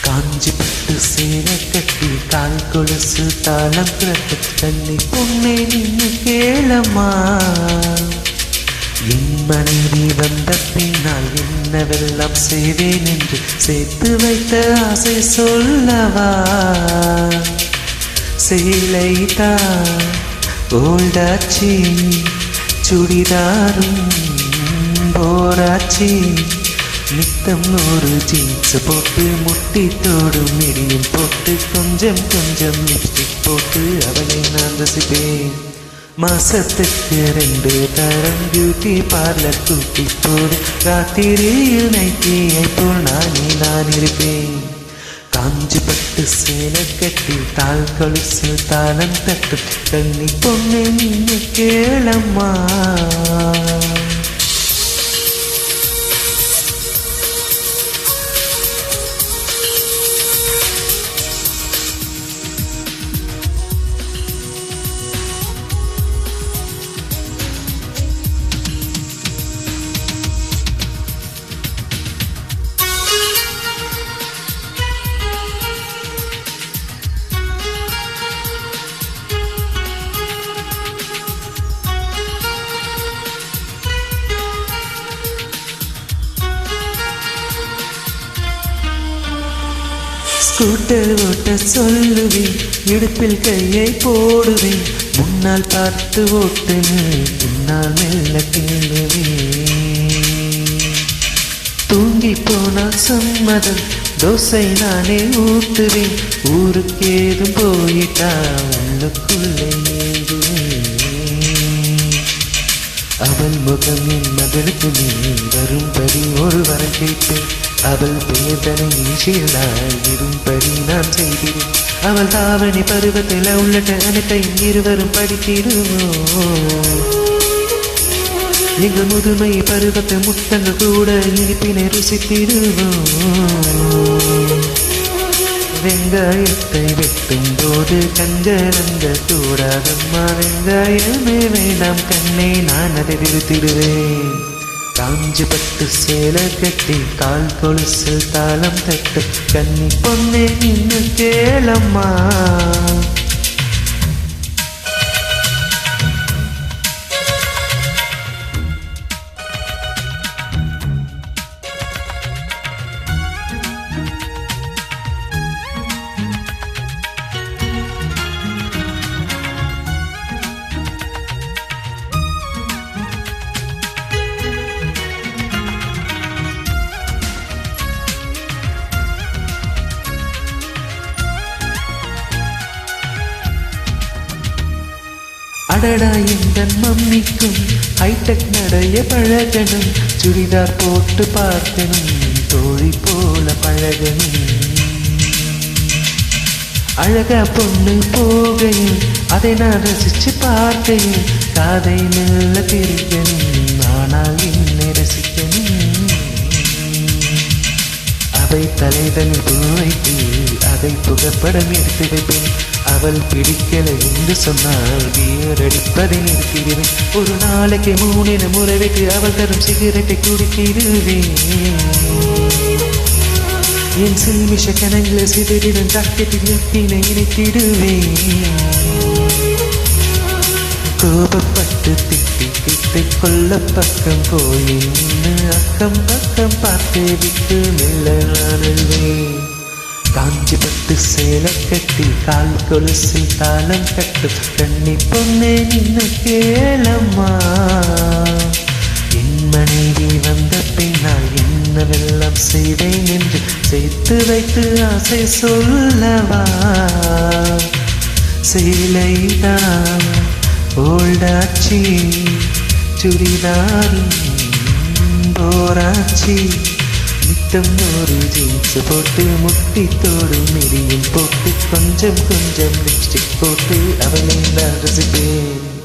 காஞ்சி பட்டு சேர கட்டி கால் கொலுசு தாளம் திறக்க தன்னை பொண்ணே நின்று கேளம்மா. என் மனைவி வந்த பின்னால் என்னவெல்லாம் செய்வேன் என்று சேர்த்து வைத்த ஆசை சொல்லவா. சேலைதான் ஓல்டாச்சி, சுடிதாரும் போராச்சி. நித்தம் ஒரு ஜீன்ஸ் போட்டு முட்டி தோடும் மிடியும் போட்டு கொஞ்சம் கொஞ்சம் லிப்ஸ்டிக் போட்டு அவளை நான் ரசிப்பேன். மாசத்துக்கு 2 தரம் பியூட்டி பார்லர் கூட்டி போடு. ராத்திரியில் நைட்டியை போல் நான் இருப்பேன். காஞ்சி பட்டு சேலை கட்டி தால் கொலுசு தாளம் தட்டு கண்ணி பொண்ணு நின்று கேளம்மா. ஸ்கூட்டர் ஓட்ட சொல்லுவேன், இடுப்பில் கையை போடுவேன். முன்னால் பார்த்து ஓட்டுவேன், பின்னால் மெல்ல கிள்ளுவேன். தூங்கி போனால் சம்மதம், தோசை நானே ஊட்டுவேன். ஊருக்கு ஏதும் போயிட்டா உள்ளுக்குள்ளே ஏங்குவேன். அவள் முகம் என் மகளுக்கு நீ வரும்படி ஒரு வரம் கேட்பேன். அவள் பேதனை இரும்படி நான் செய்கிறேன். அவள் தாவணி பருவத்தில் உள்ளட்ட அனைத்தையும் இருவரும் படித்திடுவோம். எங்கள் முதுமை பருவத்தை முத்தங்கள் கூட இனிப்பினை ருசித்திடுவோம். வெங்காயத்தை வெட்டும் போது கஞ்சரங்க கூடாதம்மா. வெங்காயமே வேண்டாம் கண்ணை, நான் அதை நிறுத்திடுவேன். காஞ்சி பட்டு சேலை கட்டி கால் கொலுசு தாளம் தட்டு கண்ணி பொண்ணே நின்று கேளம்மா. அடடா இந்த மம்மிக்கும் ஹைடெக் நடைய பழகணும். சுடிதார் போட்டு பார்க்கணும், தோழி போல பழகணும். அழகா பொண்ணு போகையும் அதை நான் ரசிச்சு பார்க்கையும் காதை மெல்ல திரிக்கணும், ஆனால் என்னை ரசிக்கணும். அவை தலைதனில் பூ வைத்து அதை புகைப்படம் எடுத்து வைப்பேன். அவள் பிடிக்கலை என்று சொன்னால் பியர் அடிப்பதை நிறுத்திடுவேன். ஒரு நாளைக்கு 3 முறை வைத்து அவள் தரும் சிகரெட்டை குடித்திடுவேன். என் சில்மிஷ கணங்களை சிதறிடும் ஜாக்கெட்டில் நெத்தினை இணைத்திடுவேன். கோபப்பட்டு திட்டி கொல்ல பக்கம் போய் அக்கம் பக்கம் பார்த்து விட்டு மெல்ல நாடுவேன். காஞ்சி பட்டு சேலை கட்டி கால் கொலுசு தாளம் கட்டு கண்ணி பொண்ணே நின்று கேளம்மா. என் மனைவி வந்த பின்னால் என்னவெல்லாம் செய்வேன் என்று சேர்த்து வைத்து ஆசை சொல்லவா. சேலைதான் ஓல்டாச்சி, சுடிதாரும் போராச்சி. நித்தம் ஒரு ஜீன்ஸ் போட்டு முட்டி தோடு மிடியும் போட்டு கொஞ்சம் கொஞ்சம் லிப்ஸ்டிக் போட்டு அவளை நான் ரசிப்பேன்.